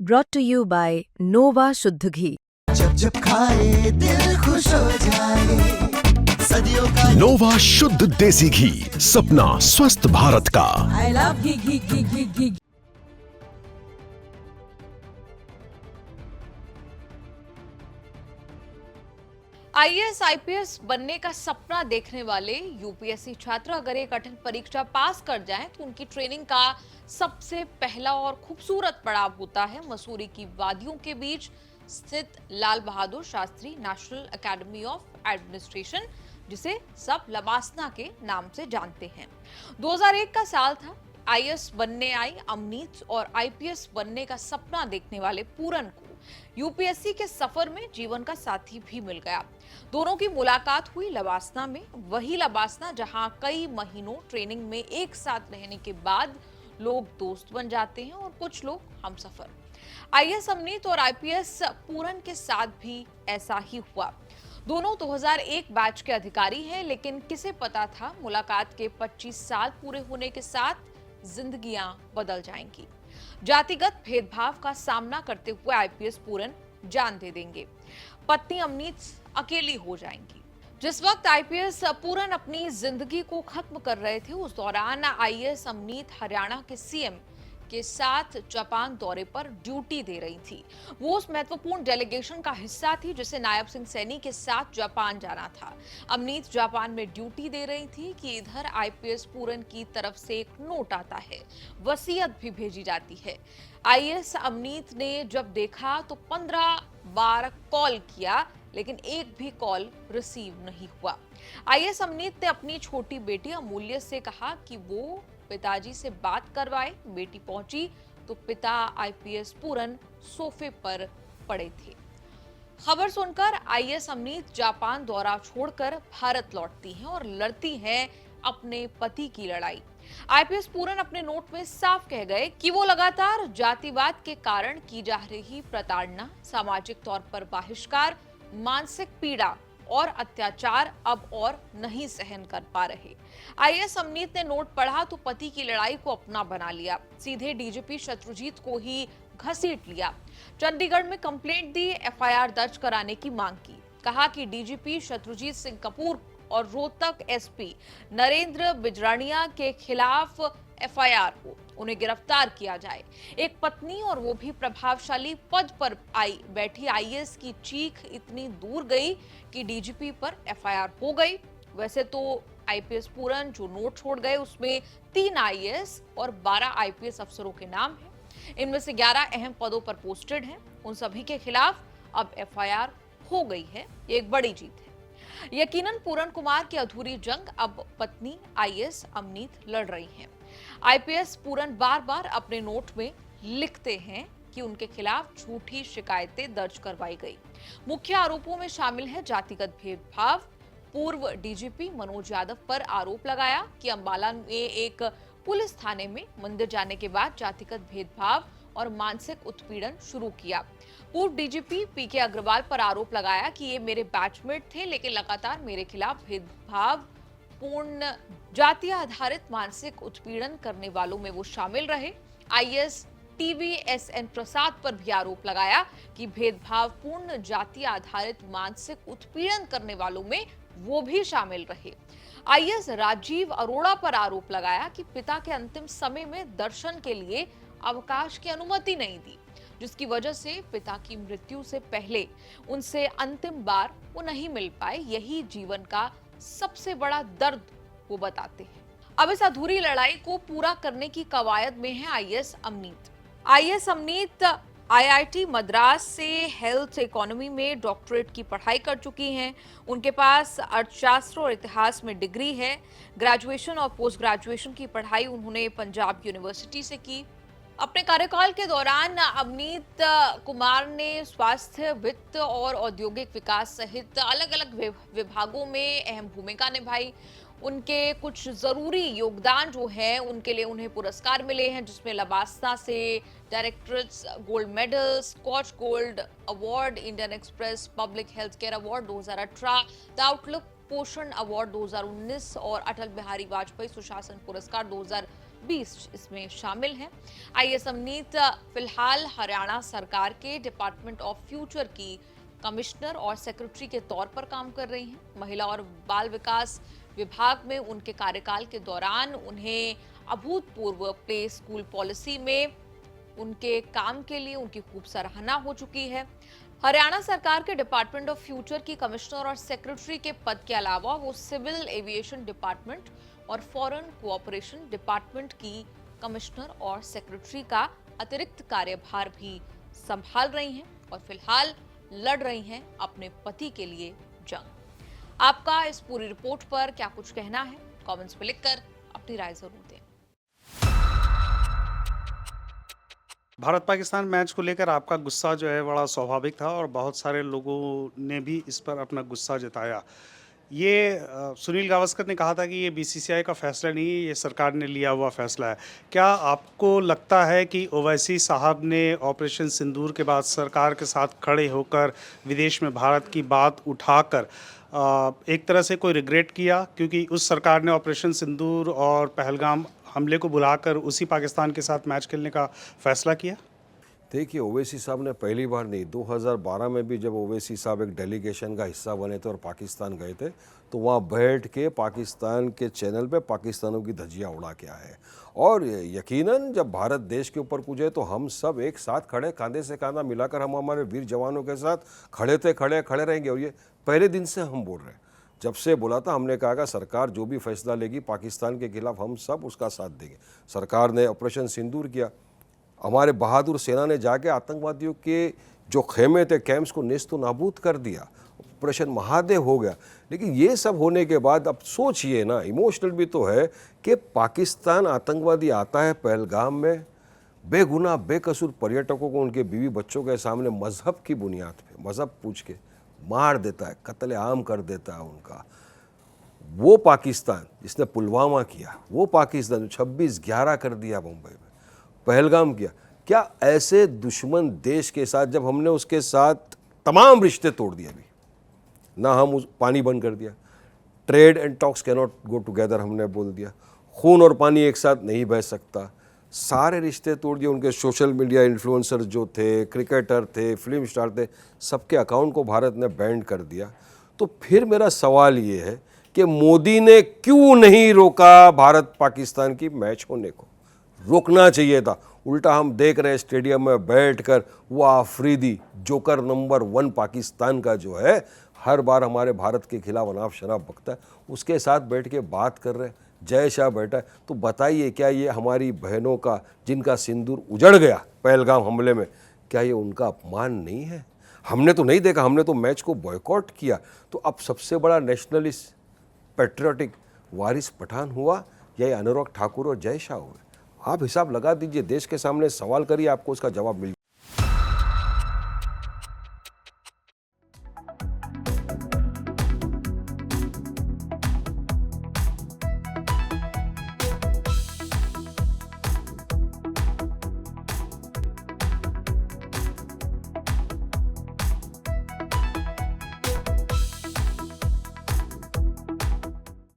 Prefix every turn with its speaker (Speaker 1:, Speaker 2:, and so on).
Speaker 1: brought to you by Nova शुद्ध घी।
Speaker 2: जब जब खाए दिल खुश हो जाए, सदियों का
Speaker 3: नोवा शुद्ध देसी घी, सपना स्वस्थ भारत का।
Speaker 4: I love ghee ghee ghee ghee ghee.
Speaker 5: IAS IPS बनने का सपना देखने वाले यूपीएससी छात्र अगर एक कठिन परीक्षा पास कर जाएं तो उनकी ट्रेनिंग का सबसे पहला और खूबसूरत पड़ाव होता है मसूरी की वादियों के बीच स्थित Lal Bahadur Shastri national academy of administration, जिसे सब लबासना के नाम से जानते हैं। 2001 का साल था। आईएएस बनने आई अमनीत और आईपीएस बनने का सपना देखने वाले पूरन को यूपीएससी के सफर में जीवन का साथी भी मिल गया। दोनों की मुलाकात हुई लबासना में, वही लबासना जहां कई महीनों ट्रेनिंग में एक साथ रहने के बाद लोग दोस्त बन जाते हैं और कुछ लोग हमसफर। आईएएस अमनीत और आईपीएस पूरन के साथ भी ऐसा ही हुआ। दोनों 2001 बैच के अधिकारी हैं, लेकिन किसे पता था मुलाकात के 25 साल पूरे होने के साथ जिंदगियां बदल जाएंगी। जातिगत भेदभाव का सामना करते हुए आईपीएस पूरन जान दे देंगे, पत्नी अमनीत अकेली हो जाएंगी। जिस वक्त आईपीएस पूरन अपनी जिंदगी को खत्म कर रहे थे, उस दौरान आईएएस अमनीत हरियाणा के सीएम के साथ जापान दौरे पर ड्यूटी दे रही थी। वो उस महत्वपूर्ण डेलीगेशन का हिस्सा थी जिसे नायब सिंह सैनी के साथ जापान जाना था। अमनीत जापान में ड्यूटी दे रही थी कि इधर आईपीएस पूरन की तरफ से एक नोट आता है, वसीयत भी भेजी जाती है। आईएएस अमनीत ने जब देखा तो 15 बार कॉल किया, लेकिन एक भी कॉल रिसीव नहीं हुआ। आईएएस अमनीत ने अपनी छोटी बेटी अमूल्य से कहा कि वो पिताजी से बात करवाए। बेटी पहुंची तो पिता आईपीएस पूरन सोफे पर पड़े थे। खबर सुनकर आईएएस अमनीत जापान दौरा छोड़कर भारत लौटती हैं और लड़ती हैं अपने पति की लड़ाई। आईपीएस पूरन अपने नोट में साफ कह गए कि वो लगातार जातिवाद के कारण की जा रही प्रताड़ना, सामाजिक तौर पर बहिष्कार, मानसिक पीड़ा और अत्याचार अब और नहीं सहन कर पा रहे। आईएएस अमनीत ने नोट पढ़ा तो पति की लड़ाई को अपना बना लिया, सीधे डीजीपी शत्रुजीत को ही घसीट लिया। चंडीगढ़ में कंप्लेंट दी, एफआईआर दर्ज कराने की मांग की। कहा कि डीजीपी शत्रुजीत सिंह कपूर और रोहतक एसपी नरेंद्र बिजरानिया के खिलाफ एफआईआर हो, उन्हें गिरफ्तार किया जाए। एक पत्नी और वो भी प्रभावशाली पद पर बैठी आईएएस की चीख इतनी दूर गई कि डीजीपी पर एफआईआर हो गई। वैसे तो आईपीएस पूरन जो नोट छोड़ गए उसमें 3 आईएएस और 12 आईपीएस अफसरों के नाम हैं। इनमें से 11 अहम पदों पर पोस्टेड हैं। उन सभी के खिलाफ अब एफआईआर हो गई है। ये एक बड़ी जीत है। यकीनन पूरन कुमार की अधूरी जंग अब पत्नी आईएएस अमनीत लड़ रही हैं। आईपीएस पूरन बार बार अपने नोट में लिखते हैं कि उनके खिलाफ झूठी शिकायतें दर्ज करवाई गई। मुख्य आरोपों में शामिल है जातिगत भेदभाव। पूर्व डीजीपी मनोज यादव पर आरोप लगाया कि अंबाला में एक पुलिस थाने में मंदिर जाने के बाद जातिगत भेदभाव और मानसिक उत्पीड़न शुरू किया। पूर्व डीजीपी पीके अग्रवाल पर आरोप लगाया कि ये मेरे बैचमेट थे, लेकिन लगातार मेरे खिलाफ भेदभाव पूर्ण जाति आधारित मानसिक उत्पीड़न करने वालों में वो शामिल रहे। आईएएस टीवीएसएन प्रसाद पर भी आरोप लगाया कि भेदभाव पूर्ण जाति आधारित मानसिक उत्पीड़न करने वालों में वो भी शामिल रहे। आईएएस राजीव अरोड़ा पर आरोप लगाया कि पिता के अंतिम समय में दर्शन के लिए अवकाश की अनुमति नहीं दी, जिसकी वजह से पिता की मृत्यु से पहले उनसे अंतिम बार वो नहीं मिल पाए। यही जीवन का सबसे बड़ा दर्द वो बताते हैं। अब इस अधूरी लड़ाई को पूरा करने की कवायद में है IAS Amneet. IAS Amneet IIT Madras से हेल्थ इकोनॉमी में डॉक्टरेट की पढ़ाई कर चुकी हैं। उनके पास अर्थशास्त्र और इतिहास में डिग्री है। ग्रेजुएशन और पोस्ट ग्रेजुएशन की पढ़ाई उन्होंने पंजाब यूनिवर्सिटी से की। अपने कार्यकाल के दौरान अमनीत कुमार ने स्वास्थ्य, वित्त और औद्योगिक विकास सहित अलग अलग विभागों में अहम भूमिका निभाई। उनके कुछ जरूरी योगदान जो है उनके लिए उन्हें पुरस्कार मिले हैं, जिसमें लबासना से directorates gold medal, Scotch gold award, Indian Express public health care award 2018, the Outlook Poshan award 2019 और अटल बिहारी वाजपेयी सुशासन पुरस्कार 20 इसमें शामिल हैं। आईएएस अवनीत फिलहाल हरियाणा सरकार के डिपार्टमेंट ऑफ फ्यूचर की कमिश्नर और सेक्रेटरी के तौर पर काम कर रही हैं। महिला और बाल विकास विभाग में उनके कार्यकाल के दौरान उन्हें अभूतपूर्व प्ले स्कूल पॉलिसी में उनके काम के लिए उनकी खूब सराहना हो चुकी है। हरियाणा सरकार के डिपार्टमेंट ऑफ फ्यूचर की कमिश्नर और सेक्रेटरी के पद के अलावा वो सिविल एविएशन डिपार्टमेंट और फॉरेन कोऑपरेशन डिपार्टमेंट की कमिश्नर और सेक्रेटरी का अतिरिक्त कार्यभार भी संभाल रही हैं और फिलहाल लड़ रही हैं अपने पति के लिए जंग। आपका इस पूरी रिपोर्ट पर क्या कुछ कहना है? कमेंट्स में लिखकर अपनी राय जरूर दें।
Speaker 6: भारत पाकिस्तान मैच को लेकर आपका गुस्सा जो है बड़ा स्वाभाविक था और बहुत सारे लोगों ने भी इस पर अपना गुस्सा जताया। ये सुनील गावस्कर ने कहा था कि ये बीसीसीआई का फैसला नहीं है, ये सरकार ने लिया हुआ फैसला है। क्या आपको लगता है कि ओवैसी साहब ने ऑपरेशन सिंदूर के बाद सरकार के साथ खड़े होकर विदेश में भारत की बात उठाकर एक तरह से कोई रिग्रेट किया, क्योंकि उस सरकार ने ऑपरेशन सिंदूर और पहलगाम हमले को बुलाकर उसी पाकिस्तान के साथ मैच खेलने का फैसला किया?
Speaker 7: देखिए, ओवैसी साहब ने पहली बार नहीं, 2012 में भी जब ओवैसी साहब एक डेलीगेशन का हिस्सा बने थे और पाकिस्तान गए थे, तो वहाँ बैठ के पाकिस्तान के चैनल पे पाकिस्तानों की धज्जियाँ उड़ा के आए। और यकीनन जब भारत देश के ऊपर कूदे तो हम सब एक साथ खड़े, कांधे से कांधा मिलाकर हम हमारे वीर जवानों के साथ खड़े थे, खड़े रहेंगे। और ये पहले दिन से हम बोल रहे हैं, जब से बोला था हमने कहा कि सरकार जो भी फैसला लेगी पाकिस्तान के खिलाफ हम सब उसका साथ देंगे। सरकार ने ऑपरेशन सिंदूर किया, हमारे बहादुर सेना ने जाके आतंकवादियों के जो खेमे थे, कैंप्स को नेस्तो नाबूद कर दिया। ऑपरेशन महादेव हो गया। लेकिन ये सब होने के बाद अब सोचिए ना, इमोशनल भी तो है कि पाकिस्तान आतंकवादी आता है पहलगाम में, बेगुनाह बेकसूर पर्यटकों को उनके बीवी बच्चों के सामने मजहब की बुनियाद पे मजहब पूछ के मार देता है, कत्ले आम कर देता है उनका। वो पाकिस्तान जिसने पुलवामा किया, वो पाकिस्तान 26/11 कर दिया मुंबई में, पहलगाम किया। क्या ऐसे दुश्मन देश के साथ जब हमने उसके साथ तमाम रिश्ते तोड़ दिए, अभी ना हम उस पानी बंद कर दिया, trade and talks cannot go together हमने बोल दिया, खून और पानी एक साथ नहीं बह सकता, सारे रिश्ते तोड़ दिए। उनके सोशल मीडिया इन्फ्लुएंसर जो थे, क्रिकेटर थे, फिल्म स्टार थे, सबके अकाउंट को भारत ने बैन कर दिया। तो फिर मेरा सवाल ये है कि मोदी ने क्यों नहीं रोका भारत पाकिस्तान की मैच होने को? रोकना चाहिए था। उल्टा हम देख रहे हैं स्टेडियम में बैठकर वो आफरीदी जोकर नंबर 1 पाकिस्तान का जो है हर बार हमारे भारत के खिलाफ अनाप शनाप बकता है, उसके साथ बैठ के बात कर रहे हैं। जय शाह बैठा है। तो बताइए, क्या ये हमारी बहनों का, जिनका सिंदूर उजड़ गया पहलगाम हमले में, क्या ये उनका अपमान नहीं है? हमने तो नहीं देखा, हमने तो मैच को बॉयकॉट किया। तो अब सबसे बड़ा नेशनलिस्ट पेट्रियोटिक वारिस पठान हुआ या ये अनुराग ठाकुर और जय शाह हुए? आप हिसाब लगा दीजिए, देश के सामने सवाल करिए, आपको उसका जवाब मिल